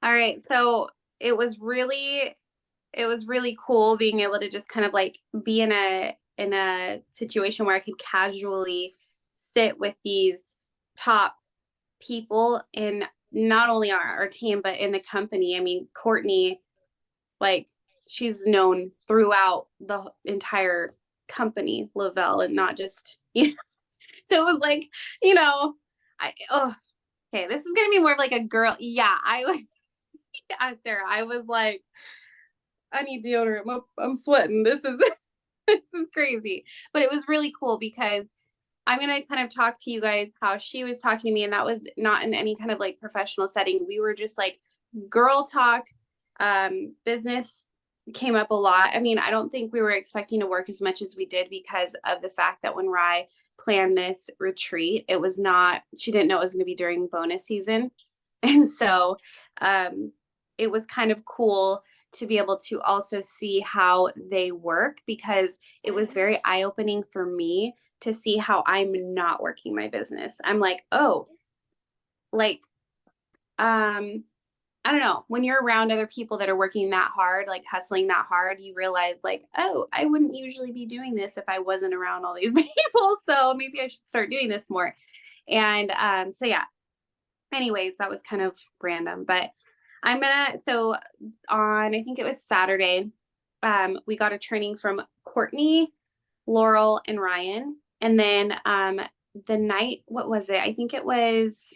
All right. So it was really, it was really cool being able to just kind of like be in a situation where I could casually sit with these top people in not only our team, but in the company. I mean, Courtney, like she's known throughout the entire company, Lavelle, and not just, you know. So it was like, you know, oh, okay, this is gonna be more of like a girl. Yeah, yeah, Sarah, I was like, I need deodorant. I'm sweating. This is this is crazy. But it was really cool because I'm gonna kind of talk to you guys how she was talking to me, and that was not in any kind of like professional setting. We were just like girl talk. Business came up a lot. I mean, I don't think we were expecting to work as much as we did because of the fact that when Rye planned this retreat, it was not, she didn't know it was going to be during bonus season. And so it was kind of cool to be able to also see how they work because it was very eye opening for me to see how I'm not working my business. I'm like, oh, like, I don't know, when you're around other people that are working that hard, like hustling that hard, you realize like, oh, I wouldn't usually be doing this if I wasn't around all these people. So maybe I should start doing this more. And so yeah, anyways, that was kind of random, but so on, I think it was Saturday, we got a training from Courtney, Laurel, and Ryan. And then the night, what was it? I think it was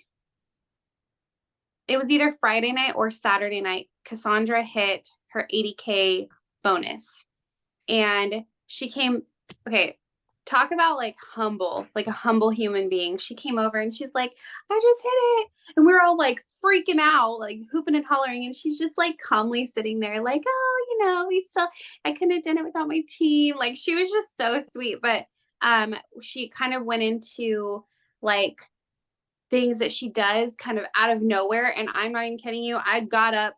either Friday night or Saturday night. Cassandra hit her 80K bonus. And she came, okay, talk about like humble, like a humble human being. She came over and she's like, I just hit it. And we are all like freaking out, like hooping and hollering. And she's just like calmly sitting there, like, oh, I couldn't have done it without my team. Like she was just so sweet. But she kind of went into like things that she does kind of out of nowhere. And I'm not even kidding you. I got up,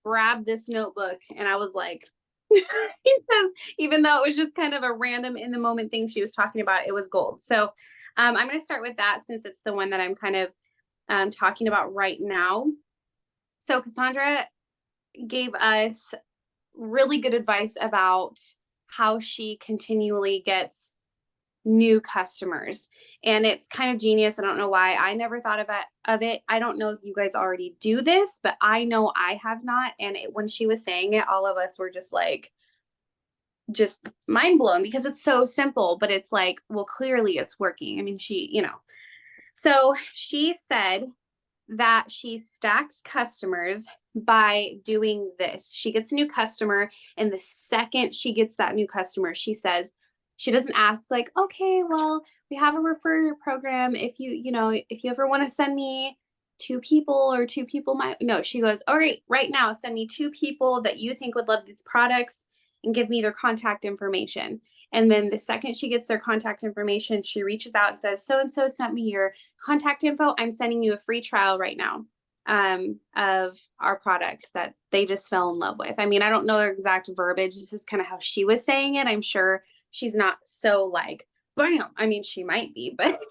grabbed this notebook, and I was like, because even though it was just kind of a random in the moment thing she was talking about, it was gold. So I'm going to start with that since it's the one that I'm kind of talking about right now. So Cassandra gave us really good advice about how she continually gets new customers, and it's kind of genius. I don't know why I never thought of it. I don't know if you guys already do this, but I know I have not. And when she was saying it, all of us were just like just mind blown because it's so simple, but it's like, well, clearly it's working. I mean, so she said that she stacks customers by doing this. She gets a new customer, and the second she gets that new customer, she says, she doesn't ask like, okay, well, we have a refer program. If you ever want to send me two people or two people might, no, she goes, all right now, send me two people that you think would love these products and give me their contact information. And then the second she gets their contact information, she reaches out and says, so and so sent me your contact info. I'm sending you a free trial right now of our products that they just fell in love with. I mean, I don't know their exact verbiage. This is kind of how she was saying it. I'm sure she's not so like, bam. I mean, she might be, but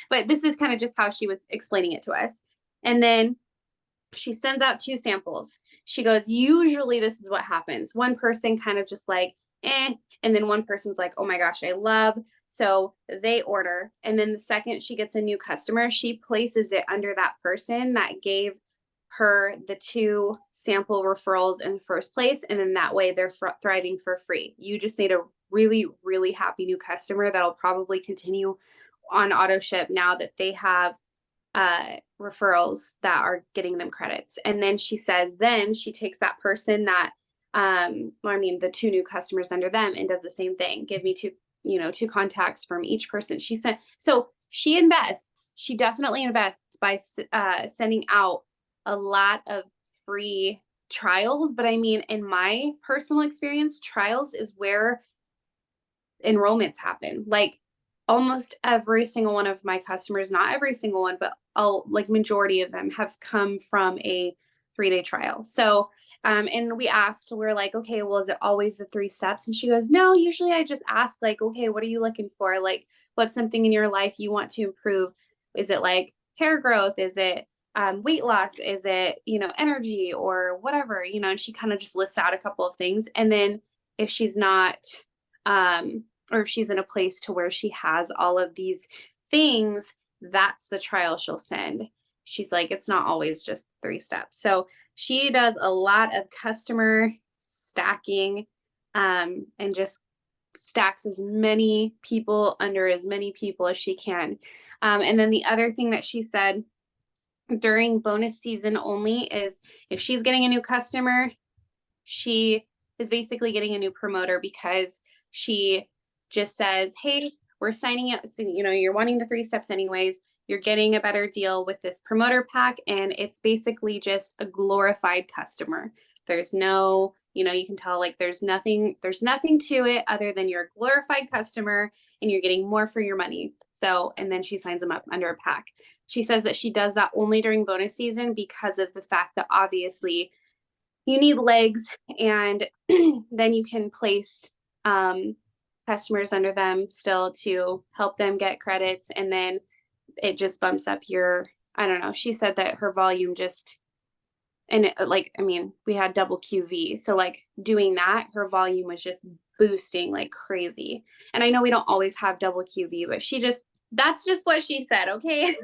but this is kind of just how she was explaining it to us. And then she sends out two samples. She goes, usually this is what happens. One person kind of just like, and then one person's like, oh my gosh, I love. So they order. And then the second she gets a new customer, she places it under that person that gave her the two sample referrals in the first place. And then that way they're thriving for free. You just made a really, really happy new customer that'll probably continue on auto ship now that they have referrals that are getting them credits. And then she says, then she takes that person that, the two new customers under them and does the same thing. Give me two contacts from each person. She said, so she invests, she definitely invests by sending out a lot of free trials. But I mean, in my personal experience, trials is where enrollments happen. Like almost every single one of my customers, not every single one, but like majority of them have come from a 3-day trial. So, and we asked, we're like, okay, well, is it always the 3 steps? And she goes, no, usually I just ask like, okay, what are you looking for? Like, what's something in your life you want to improve? Is it like hair growth? Is it weight loss? Is it, energy or whatever, and she kind of just lists out a couple of things. And then if she's not, or if she's in a place to where she has all of these things, that's the trial she'll send. She's like, it's not always just 3 steps. So she does a lot of customer stacking, and just stacks as many people under as many people as she can. And then the other thing that she said during bonus season only is if she's getting a new customer, she is basically getting a new promoter, because she just says, hey, we're signing up. So, you're wanting the 3 steps anyways. You're getting a better deal with this promoter pack. And it's basically just a glorified customer. There's no, you can tell like there's nothing to it other than you're a glorified customer and you're getting more for your money. So, and then she signs them up under a pack. She says that she does that only during bonus season because of the fact that obviously you need legs, and then you can place customers under them still to help them get credits. And then it just bumps up your, I don't know. She said that her volume just, and we had double QV. So like doing that, her volume was just boosting like crazy. And I know we don't always have double QV, but that's just what she said. Okay.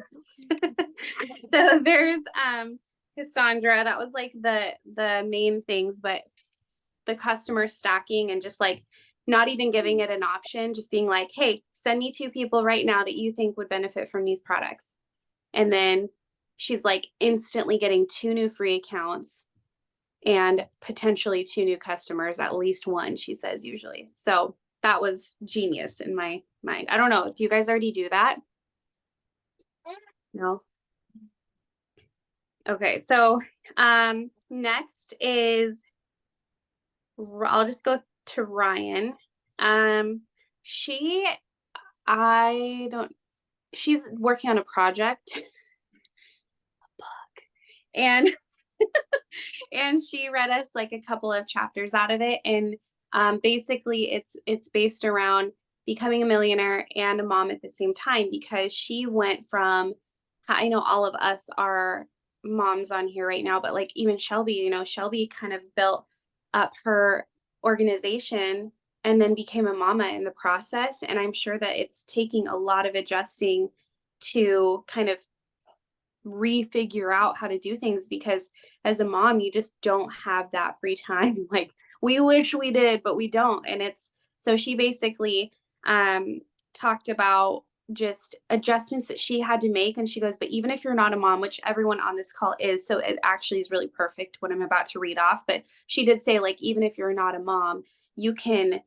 So there's, Cassandra, that was like the main things, but the customer stacking and just like not even giving it an option, just being like, hey, send me 2 people right now that you think would benefit from these products. And then she's like instantly getting 2 new free accounts and potentially 2 new customers, at least 1, she says usually. So that was genius in my mind. I don't know. Do you guys already do that? No. Okay. So, next is, I'll just go to Ryan. She's working on a project, a book, and and she read us like a couple of chapters out of it. And basically it's based around becoming a millionaire and a mom at the same time, because she went from, I know all of us are moms on here right now, but like even Shelby, Shelby kind of built up her organization and then became a mama in the process. And I'm sure that it's taking a lot of adjusting to kind of refigure out how to do things, because as a mom, you just don't have that free time. Like we wish we did, but we don't. And so she basically talked about just adjustments that she had to make. And she goes, but even if you're not a mom, which everyone on this call is, so it actually is really perfect what I'm about to read off. But she did say, like, even if you're not a mom, you can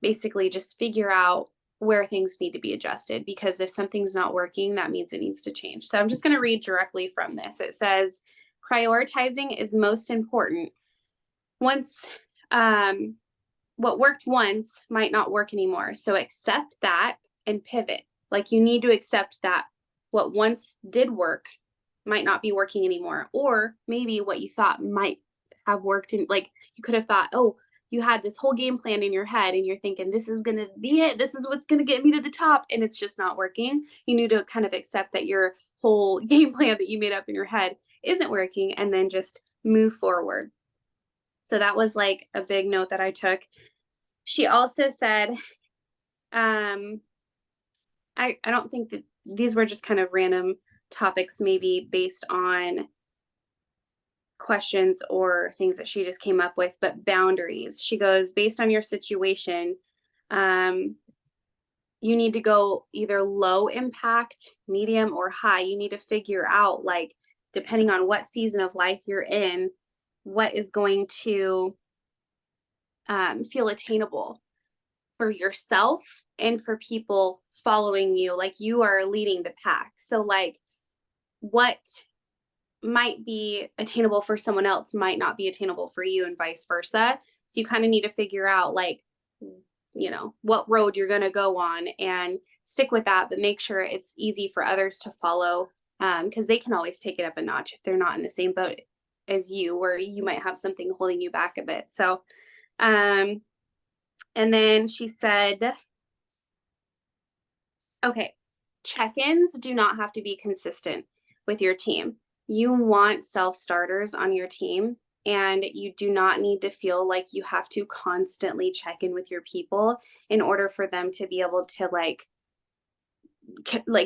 basically just figure out where things need to be adjusted, because if something's not working, that means it needs to change. So I'm just going to read directly from this. It says, prioritizing is most important. What worked once might not work anymore. So accept that and pivot. Like you need to accept that what once did work might not be working anymore. Or maybe what you thought might have worked, in like you could have thought, oh, you had this whole game plan in your head and you're thinking, this is going to be it. This is what's going to get me to the top. And it's just not working. You need to kind of accept that your whole game plan that you made up in your head isn't working, and then just move forward. So that was like a big note that I took. She also said, I don't think that these were just kind of random topics, maybe based on questions or things that she just came up with, but boundaries. She goes, based on your situation, you need to go either low impact, medium, or high. You need to figure out, like, depending on what season of life you're in, what is going to feel attainable for yourself and for people following you. Like you are leading the pack. So like what might be attainable for someone else might not be attainable for you, and vice versa. So you kind of need to figure out, like, what road you're going to go on and stick with that, but make sure it's easy for others to follow, because they can always take it up a notch if they're not in the same boat as you, where you might have something holding you back a bit. So, and then she said, okay, check-ins do not have to be consistent. with your team. You want self-starters on your team, and you do not need to feel like you have to constantly check in with your people in order for them to be able to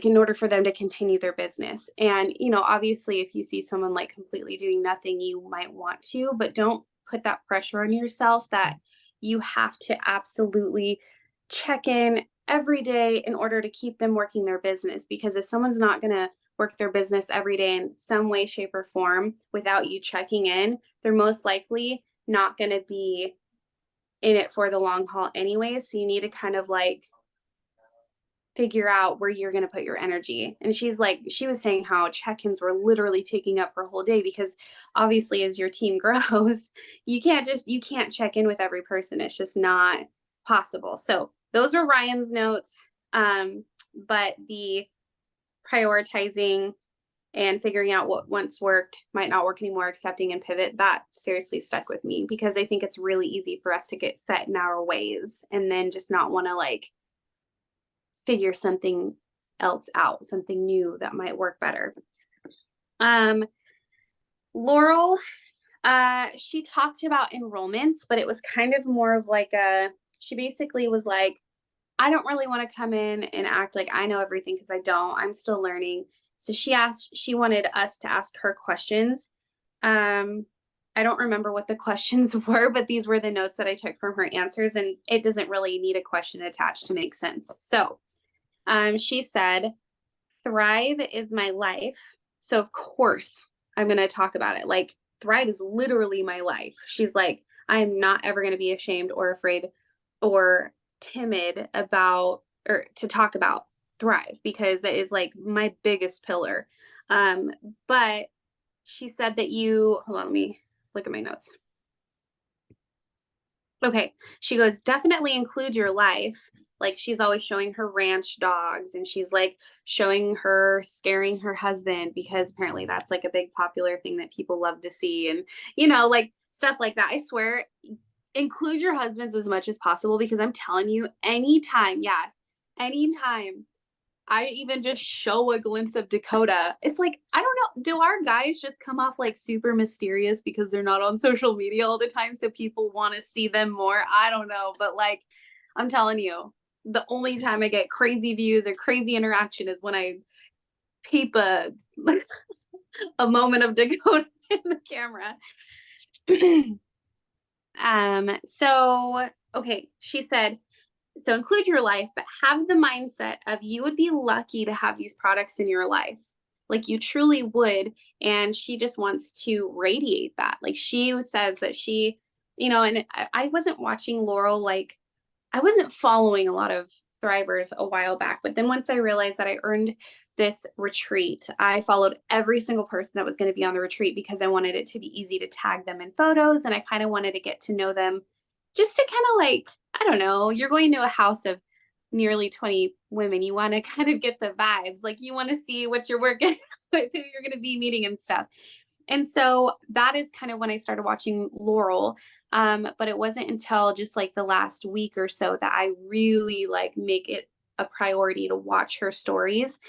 in order for them to continue their business. And, obviously if you see someone like completely doing nothing, you might want to, but don't put that pressure on yourself that you have to absolutely check in every day in order to keep them working their business. Because if someone's not going to work their business every day in some way, shape, or form without you checking in, they're most likely not going to be in it for the long haul anyway. So you need to kind of figure out where you're going to put your energy. And she was saying how check-ins were literally taking up her whole day, because obviously as your team grows, you can't check in with every person. It's just not possible. So those were Ryan's notes. But the prioritizing and figuring out what once worked might not work anymore, accepting and pivot, that seriously stuck with me, because I think it's really easy for us to get set in our ways and then just not want to figure something else out, something new that might work better. Laurel, she talked about enrollments, but it was kind of more of she basically was like, I don't really want to come in and act like I know everything, because I don't. I'm still learning. So she wanted us to ask her questions. I don't remember what the questions were, but these were the notes that I took from her answers, and it doesn't really need a question attached to make sense. So she said, Thrive is my life. So of course I'm going to talk about it. Thrive is literally my life. She's like, I am not ever going to be ashamed or afraid or timid about, or to talk about Thrive, because that is my biggest pillar. But she said that hold on, let me look at my notes. Okay. She goes, definitely include your life. She's always showing her ranch dogs, and she's showing her scaring her husband, because apparently that's a big popular thing that people love to see. And, stuff like that. I swear, include your husbands as much as possible, because I'm telling you, anytime I even just show a glimpse of Dakota, it's I don't know, do our guys just come off super mysterious because they're not on social media all the time, so people want to see them more? I don't know, but I'm telling you, the only time I get crazy views or crazy interaction is when I peep a moment of Dakota in the camera. So, okay, she said, so include your life, but have the mindset of you would be lucky to have these products in your life. You truly would. And she just wants to radiate that. She says that she, and I wasn't watching Laurel, I wasn't following a lot of Thrivers a while back, but then once I realized that I earned this retreat, I followed every single person that was going to be on the retreat, because I wanted it to be easy to tag them in photos, and I kind of wanted to get to know them, just to kind of I don't know, you're going to a house of nearly 20 women. You want to kind of get the vibes, you want to see what you're working with, who you're going to be meeting and stuff. And so that is kind of when I started watching Laurel. But it wasn't until just the last week or so that I really make it a priority to watch her stories.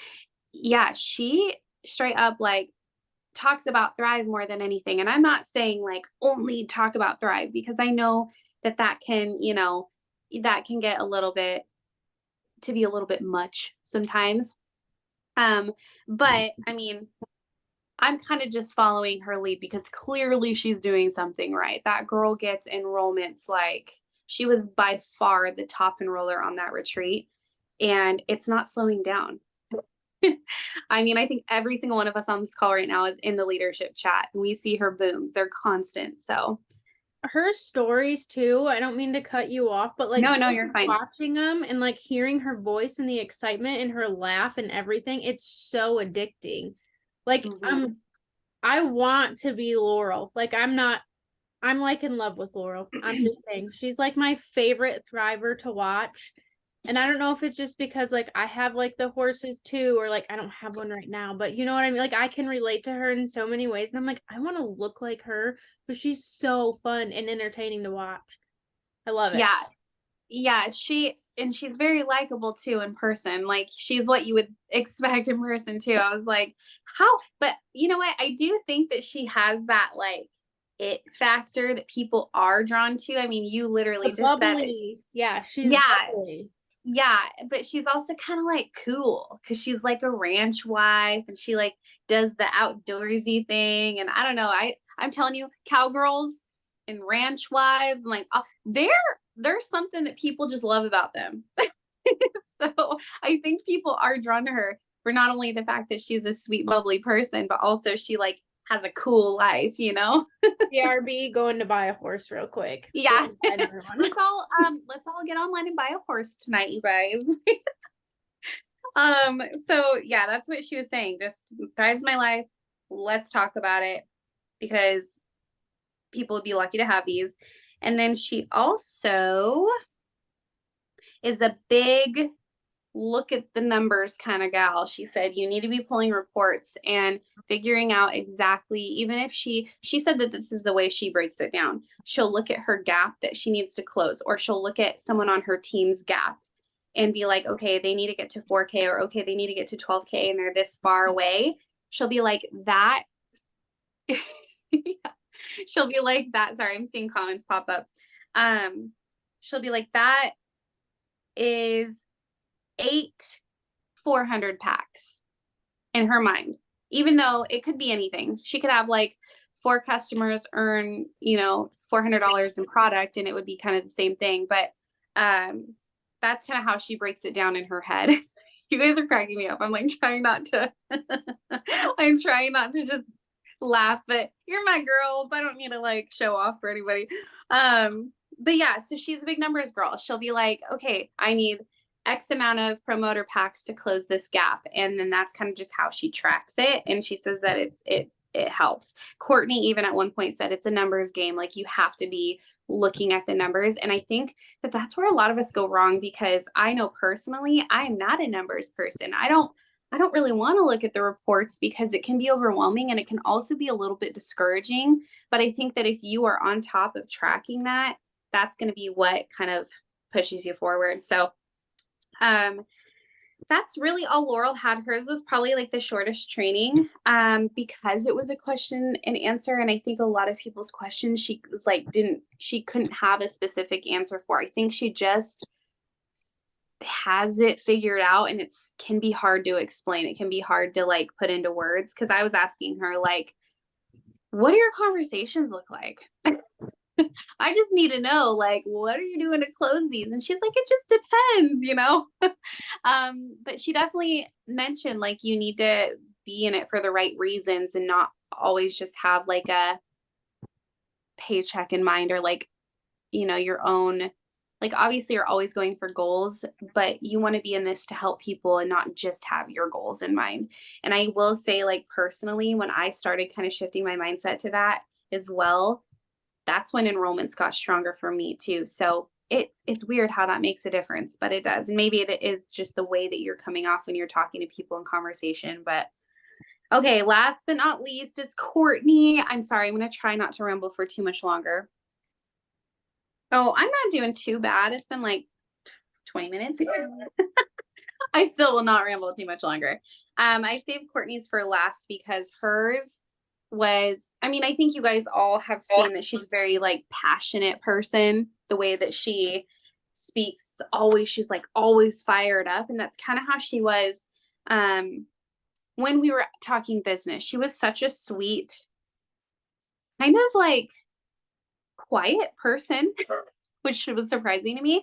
Yeah, she straight up talks about Thrive more than anything. And I'm not saying only talk about Thrive, because I know that can, that can get to be a little bit much sometimes. But I mean, I'm kind of just following her lead, because clearly she's doing something right. That girl gets enrollments. She was by far the top enroller on that retreat, and it's not slowing down. I mean, I think every single one of us on this call right now is in the leadership chat, and we see her booms. They're constant. So her stories too, I don't mean to cut you off, but no, you're fine. Watching them and hearing her voice and the excitement and her laugh and everything, it's so addicting. I want to be Laurel. I'm in love with Laurel. I'm just saying, she's my favorite Thriver to watch. And I don't know if it's just because I have the horses too, or I don't have one right now, but you know what I mean? I can relate to her in so many ways. And I'm I want to look like her, but she's so fun and entertaining to watch. I love it. Yeah. and she's very likable too in person. Like she's what you would expect in person too. I was like, how? But you know what? I do think that she has that like it factor that people are drawn to. I mean, you The literally just said it. bubbly. Yeah, she's Yeah, bubbly. yeah, but she's also kind of like cool because she's like a ranch wife and she like does the outdoorsy thing. And I don't know, I'm telling you, cowgirls and ranch wives and like there's something that people just love about them. So I think people are drawn to her for not only the fact that she's a sweet, bubbly person, but also she like has a cool life, you know? BRB going to buy a horse real quick. Yeah. Buy another one. Let's all get online and buy a horse tonight, you guys. So yeah, that's what she was saying. Just thrives my life. Let's talk about it because people would be lucky to have these. And then she also is a big look at the numbers kind of gal. She said you need to be pulling reports and figuring out exactly, even if she said that this is the way she breaks it down. She'll look at her gap that she needs to close, or she'll look at someone on her team's gap and be like, okay, they need to get to 4K, or okay, they need to get to 12K and they're this far away. She'll be like that. She'll be like that. Sorry, I'm seeing comments pop up. She'll be like, that is 8 400 packs in her mind, even though it could be anything. She could have like 4 customers earn, $400 in product and it would be kind of the same thing. But that's kind of how she breaks it down in her head. You guys are cracking me up. I'm like trying not to, I'm trying not to just laugh, but you're my girls. I don't need to like show off for anybody. But yeah, so she's a big numbers girl. She'll be like, okay, I need X amount of promoter packs to close this gap. And then that's kind of just how she tracks it. And she says that it helps. Courtney even at one point said it's a numbers game. Like you have to be looking at the numbers. And I think that that's where a lot of us go wrong, because I know personally, I am not a numbers person. I don't really want to look at the reports because it can be overwhelming and it can also be a little bit discouraging. But I think that if you are on top of tracking that, that's going to be what kind of pushes you forward. So that's really all Laurel had. Hers was probably like the shortest training because it was a question and answer. And I think a lot of people's questions she was like, she couldn't have a specific answer for. I think she just has it figured out, and it's can be hard to explain. It can be hard to like put into words. Cause I was asking her like, what do your conversations look like? I just need to know, like, what are you doing to close these? And she's like, it just depends. But she definitely mentioned like you need to be in it for the right reasons and not always just have like a paycheck in mind, or like, your own, like obviously you're always going for goals, but you want to be in this to help people and not just have your goals in mind. And I will say, like, personally, when I started kind of shifting my mindset to that as well, that's when enrollments got stronger for me too. So it's weird how that makes a difference, but it does. And maybe it is just the way that you're coming off when you're talking to people in conversation. But okay, last but not least, it's Courtney. I'm sorry, I'm going to try not to ramble for too much longer. Oh, I'm not doing too bad. It's been like 20 minutes. I still will not ramble too much longer. I saved Courtney's for last because hers was, I mean, I think you guys all have seen that she's a very like passionate person. The way that she speaks, she's like always fired up. And that's kind of how she was when we were talking business. She was such a sweet, kind of like quiet person, which was surprising to me.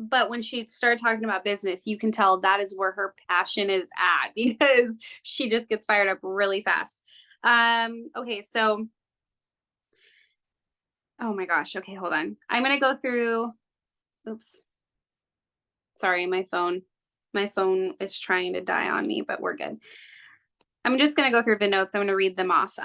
But when she started talking about business, you can tell that is where her passion is at, because she just gets fired up really fast. Okay, so, oh my gosh. Okay, hold on. I'm going to go through, oops. Sorry, my phone is trying to die on me, but we're good. I'm just going to go through the notes. I'm going to read them off.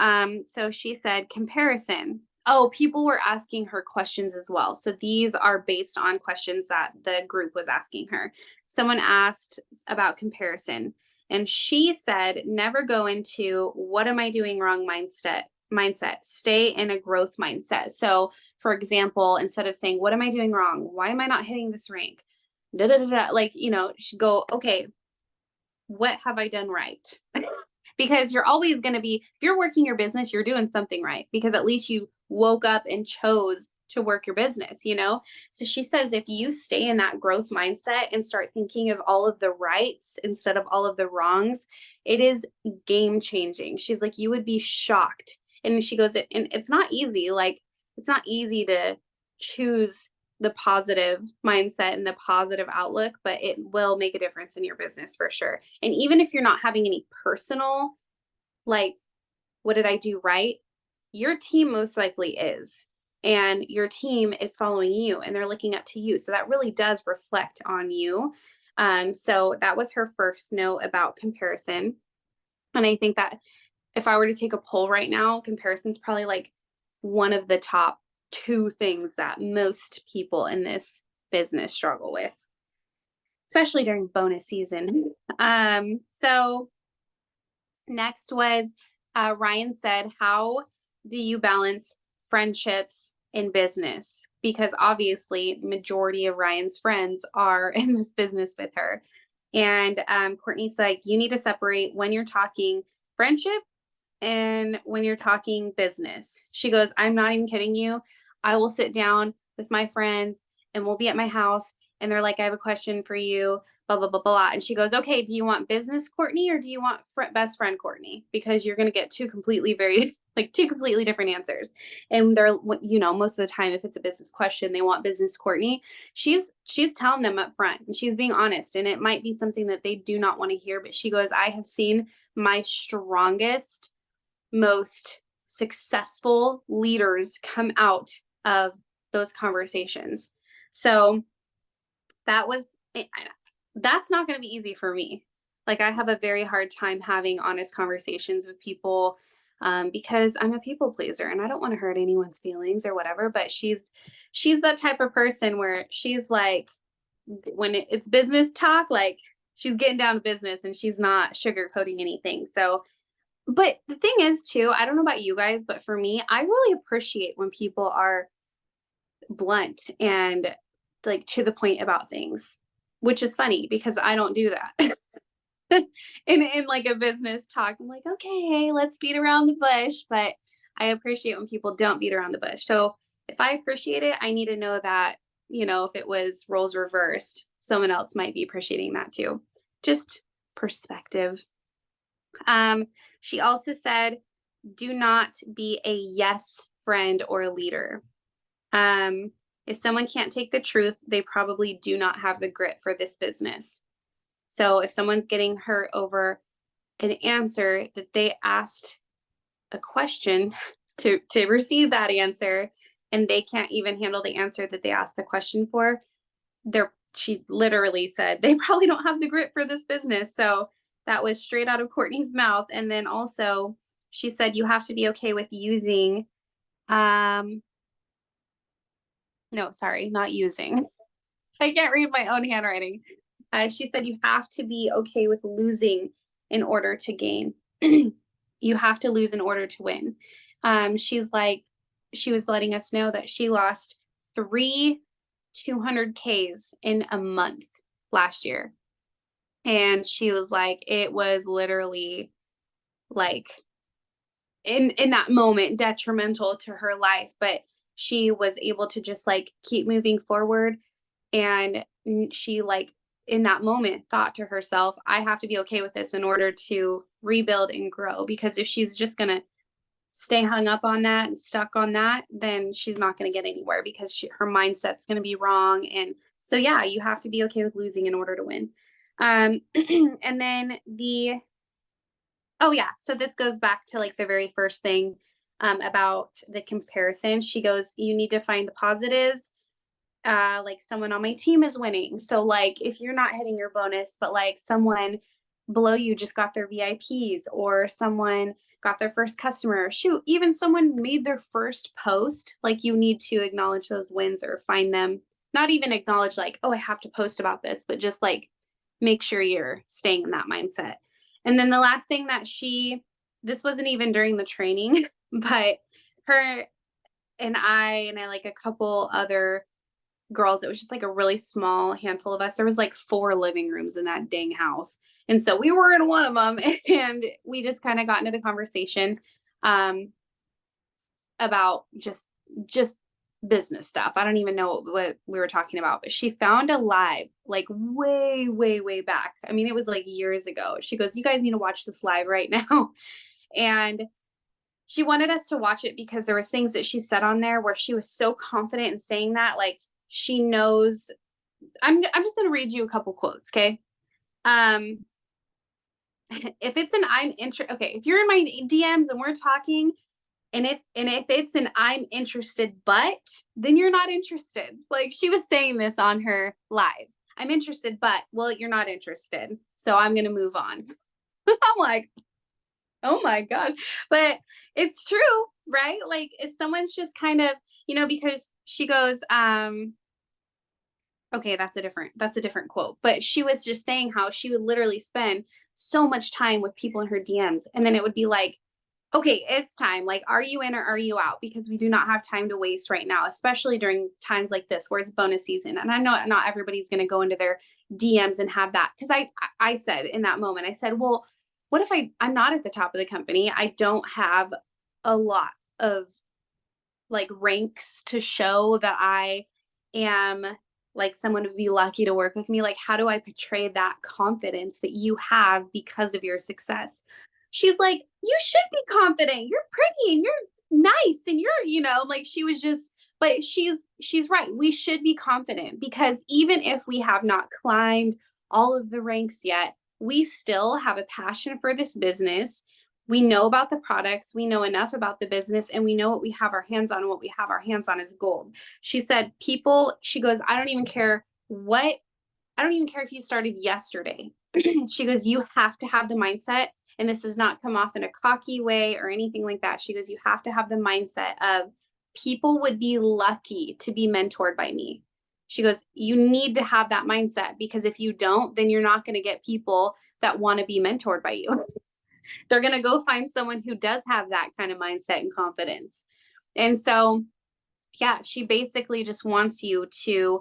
So she said comparison. Oh, people were asking her questions as well. So these are based on questions that the group was asking her. Someone asked about comparison, and she said, never go into what am I doing wrong mindset mindset. Stay in a growth mindset. So, for example, instead of saying, what am I doing wrong? Why am I not hitting this rank? Da, da, da, da. Like, you know, should go, okay, what have I done right? Because you're always going to be, if you're working your business, you're doing something right because at least you woke up and chose to work your business, you know? So she says, if you stay in that growth mindset and start thinking of all of the rights instead of all of the wrongs, it is game changing. She's like, you would be shocked. And she goes, and it's not easy. Like, it's not easy to choose the positive mindset and the positive outlook, but it will make a difference in your business for sure. And even if you're not having any personal, like, what did I do right? Your team most likely is. And your team is following you and they're looking up to you. So that really does reflect on you. So that was her first note about comparison. And I think that if I were to take a poll right now, comparison's probably like one of the top two things that most people in this business struggle with, especially during bonus season. So next was Ryan said, how do you balance friendships in business? Because obviously majority of Ryan's friends are in this business with her. And Courtney's like, you need to separate when you're talking friendship and when you're talking business. She goes, I'm not even kidding you. I will sit down with my friends and we'll be at my house and they're like, I have a question for you, blah, blah, blah, blah. And she goes, okay, do you want business Courtney or do you want best friend Courtney? Because you're going to get two completely different answers. And they're, you know, most of the time, if it's a business question, they want business Courtney. She's telling them up front and she's being honest. And it might be something that they do not want to hear, but she goes, I have seen my strongest, most successful leaders come out of those conversations. So that's not going to be easy for me. Like, I have a very hard time having honest conversations with people because I'm a people pleaser and I don't want to hurt anyone's feelings or whatever. But she's that type of person where she's like, when it's business talk, like she's getting down to business and she's not sugarcoating anything. So, but the thing is too, I don't know about you guys, but for me, I really appreciate when people are blunt and like to the point about things, which is funny because I don't do that. in like a business talk, I'm like, okay, let's beat around the bush, but I appreciate when people don't beat around the bush. So if I appreciate it, I need to know that, you know, if it was roles reversed, someone else might be appreciating that too. Just perspective. She also said, do not be a yes friend or a leader. If someone can't take the truth, they probably do not have the grit for this business. So if someone's getting hurt over an answer that they asked a question to receive that answer, and they can't even handle the answer that they asked the question for, she literally said they probably don't have the grit for this business. So that was straight out of Courtney's mouth. And then also she said you have to be okay with using no, sorry, not using. I can't read my own handwriting. She said you have to be okay with losing in order to gain. You have to lose in order to win. She's like, she was letting us know that she lost 3 200Ks in a month last year. And she was like, it was literally like in that moment detrimental to her life, but she was able to just like keep moving forward. And she like in that moment thought to herself, I have to be okay with this in order to rebuild and grow, because if she's just going to stay hung up on that and stuck on that, then she's not going to get anywhere because her mindset's going to be wrong. And so, yeah, you have to be okay with losing in order to win. And then oh yeah, so this goes back to like the very first thing about the comparison. She goes, you need to find the positives. Like someone on my team is winning. So like if you're not hitting your bonus, but like someone below you just got their VIPs, or someone got their first customer, shoot, even someone made their first post, like you need to acknowledge those wins or find them, not even acknowledge like, oh, I have to post about this, but just like make sure you're staying in that mindset. And then the last thing that this wasn't even during the training, But her and I like a couple other girls, it was just like a really small handful of us. There was like 4 living rooms in that dang house. And so we were in one of them and we just kind of got into the conversation um about just business stuff. I don't even know what we were talking about, but she found a live like way, way, way back. I mean, it was like years ago. She goes, "You guys need to watch this live right now." And she wanted us to watch it because there was things that she said on there where she was so confident in saying that, like she knows. I'm just gonna read you a couple quotes, okay? Um, if it's an I'm interested, okay, if you're in my DMs and we're talking, and if it's an I'm interested, but then you're not interested. Like she was saying this on her live. I'm interested, but well, you're not interested. So I'm gonna move on. I'm like, oh my God. But it's true, right? Like if someone's just kind of, because she goes, okay, that's a different quote. But she was just saying how she would literally spend so much time with people in her DMs. And then it would be like, okay, it's time. Like, are you in or are you out? Because we do not have time to waste right now, especially during times like this where it's bonus season. And I know not everybody's going to go into their DMs and have that. Because I said in that moment, I said, well, what if I'm not at the top of the company? I don't have a lot of like ranks to show that I am like someone would be lucky to work with me. Like, how do I portray that confidence that you have because of your success? She's like, you should be confident. You're pretty and you're nice and like she was just, but she's right. We should be confident because even if we have not climbed all of the ranks yet, we still have a passion for this business. We know about the products, we know enough about the business, and we know what we have our hands on. And what we have our hands on is gold. She said, she goes, I don't even care if you started yesterday. She goes, you have to have the mindset, and this does not come off in a cocky way or anything like that. She goes, you have to have the mindset of people would be lucky to be mentored by me. She goes, you need to have that mindset because if you don't, then you're not going to get people that want to be mentored by you. They're going to go find someone who does have that kind of mindset and confidence. And so, yeah, she basically just wants you to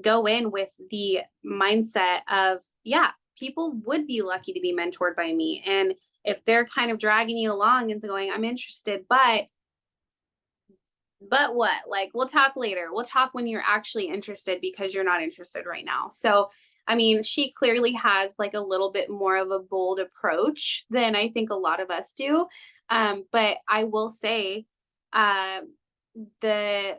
go in with the mindset of, yeah, people would be lucky to be mentored by me. And if they're kind of dragging you along and going, I'm interested, but what? Like, we'll talk later. We'll talk when you're actually interested because you're not interested right now. So, I mean, she clearly has like a little bit more of a bold approach than I think a lot of us do. But I will say, the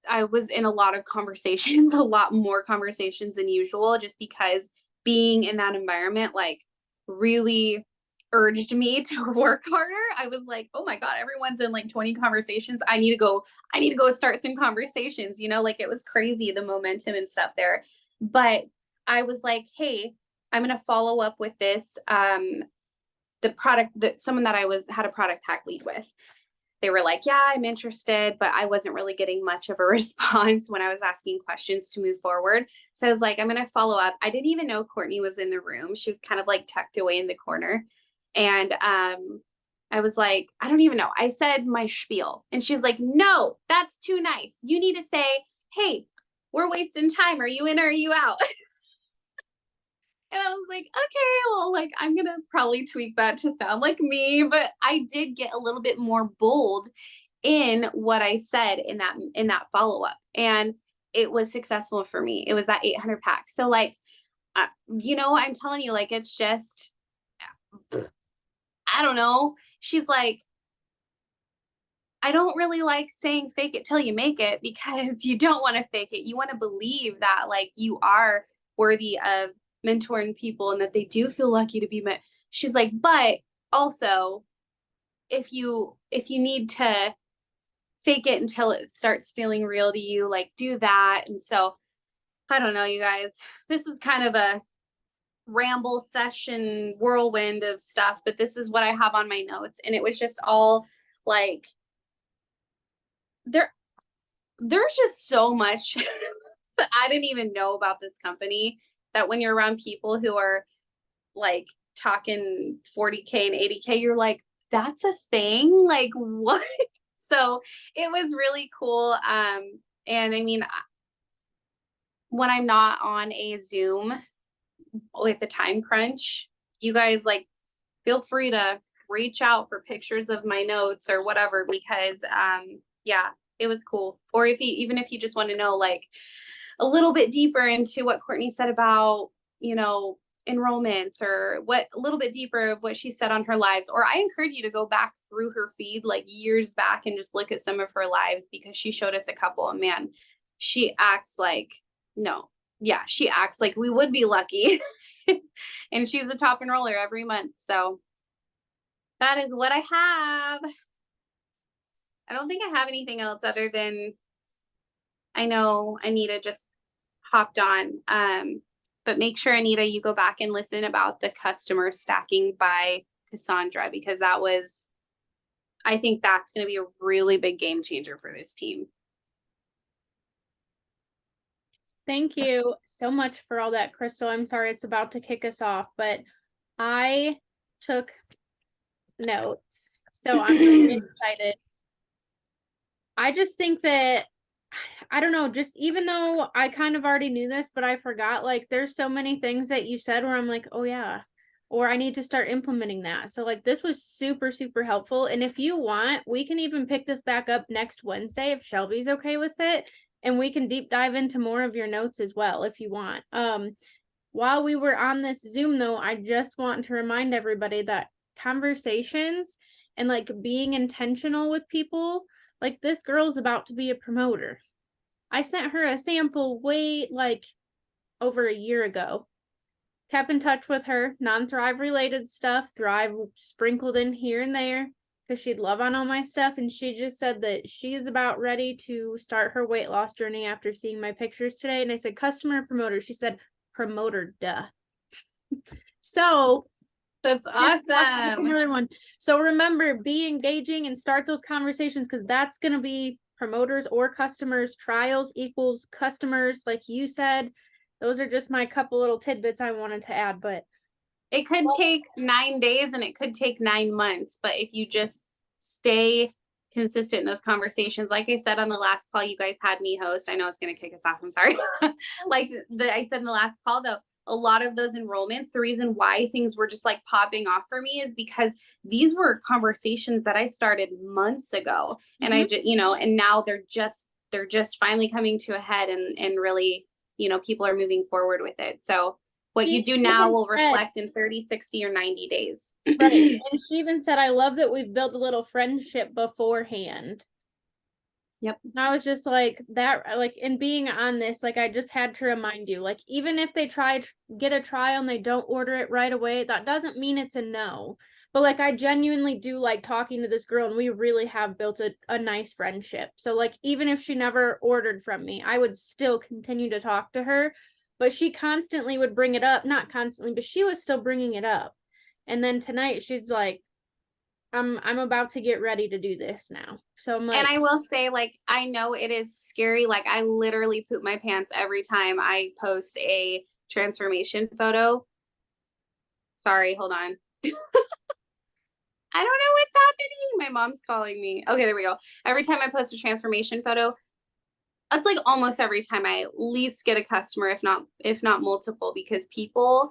I was in a lot of conversations, a lot more conversations than usual, just because being in that environment, like, really urged me to work harder. I was like, oh my God, everyone's in like 20 conversations. I need to go start some conversations, like it was crazy, the momentum and stuff there. But I was like, hey, I'm going to follow up with this. The product that someone that had a product pack lead with, they were like, yeah, I'm interested, but I wasn't really getting much of a response when I was asking questions to move forward. So I was like, I'm going to follow up. I didn't even know Courtney was in the room. She was kind of like tucked away in the corner. And I was like, I don't even know. I said my spiel and she's like, no, that's too nice. You need to say, hey, we're wasting time. Are you in or are you out? And I was like, okay, well, like, I'm going to probably tweak that to sound like me. But I did get a little bit more bold in what I said in that follow-up. And it was successful for me. It was that 800 pack. So like, I'm telling you, like, it's just, I don't know. She's like, I don't really like saying fake it till you make it because you don't want to fake it. You want to believe that like you are worthy of mentoring people and that they do feel lucky to be met. She's like, but also if you need to fake it until it starts feeling real to you, like do that. And so I don't know, you guys, this is kind of a ramble session whirlwind of stuff, but this is what I have on my notes. And it was just all like, there's just so much that I didn't even know about this company, that when you're around people who are like talking 40K and 80K, you're like, that's a thing? Like what? So it was really cool. And I mean, when I'm not on a Zoom with a time crunch, you guys like feel free to reach out for pictures of my notes or whatever, because yeah, it was cool. Or if you, even if you just want to know like a little bit deeper into what Courtney said about, you know, enrollments, or what a little bit deeper of what she said on her lives. Or I encourage you to go back through her feed like years back and just look at some of her lives, because she showed us a couple, and man, she acts like, no, yeah, she acts like we would be lucky. And she's a top enroller every month. So that is what I have. I don't think I have anything else other than, I know Anita just hopped on. But make sure, Anita, you go back and listen about the customer stacking by Cassandra, because that was, I think that's going to be a really big game changer for this team. Thank you so much for all that, Krystal. I'm sorry it's about to kick us off, but I took notes, so I'm really excited. I just think that, I don't know, just even though I kind of already knew this, but I forgot, like, there's so many things that you said where I'm like, oh yeah, or I need to start implementing that. So like, this was super, super helpful. And if you want, we can even pick this back up next Wednesday if Shelby's okay with it. And we can deep dive into more of your notes as well, if you want. While we were on this Zoom though, I just want to remind everybody that conversations and like being intentional with people, like this girl's about to be a promoter. I sent her a sample way like over a year ago. Kept in touch with her, non-Thrive related stuff, Thrive sprinkled in here and there, because she'd love on all my stuff. And she just said that she's about ready to start her weight loss journey after seeing my pictures today. And I said, customer or promoter? She said, promoter, duh. So that's awesome. Another one. So remember, be engaging and start those conversations, because that's going to be promoters or customers. Trials equals customers, like you said. Those are just my couple little tidbits I wanted to add, but it could take 9 days and it could take 9 months, but if you just stay consistent in those conversations, like I said on the last call you guys had me host, I know it's going to kick us off, I'm sorry. Like I said in the last call though, a lot of those enrollments, the reason why things were just like popping off for me is because these were conversations that I started months ago. And I just, you know, and now they're just finally coming to a head, and really, you know, people are moving forward with it. So what you do now will reflect in 30, 60, or 90 days. Right. And she even said, I love that we've built a little friendship beforehand. Yep. I was just like that, like in being on this, like I just had to remind you, like even if they get a trial and they don't order it right away, that doesn't mean it's a no. But like I genuinely do like talking to this girl, and we really have built a nice friendship. So like even if she never ordered from me, I would still continue to talk to her. But she constantly would bring it up, not constantly, but she was still bringing it up. And then tonight she's like, I'm about to get ready to do this now. So I'm like, and I will say, like, I know it is scary. Like I literally poop my pants every time I post a transformation photo. Sorry, hold on. I don't know what's happening. My mom's calling me. Okay, there we go. Every time I post a transformation photo, it's like almost every time I at least get a customer, if not multiple, because people,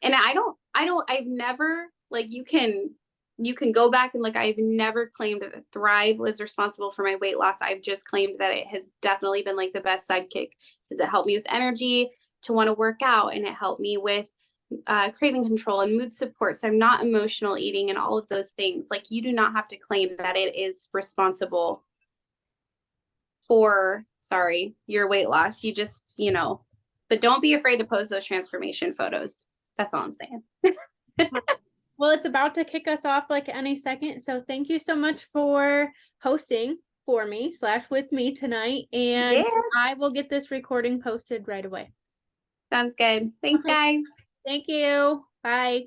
and I've never, like, you can go back and look, I've never claimed that Thrive was responsible for my weight loss. I've just claimed that it has definitely been like the best sidekick, because it helped me with energy to want to work out, and it helped me with craving control and mood support. So I'm not emotional eating and all of those things. Like you do not have to claim that it is responsible for, sorry, your weight loss. You just, you know, but don't be afraid to post those transformation photos. That's all I'm saying. well, it's about to kick us off like any second. So thank you so much for hosting for me / with me tonight. And I will get this recording posted right away. Sounds good. Thanks, guys. Thank you. Bye.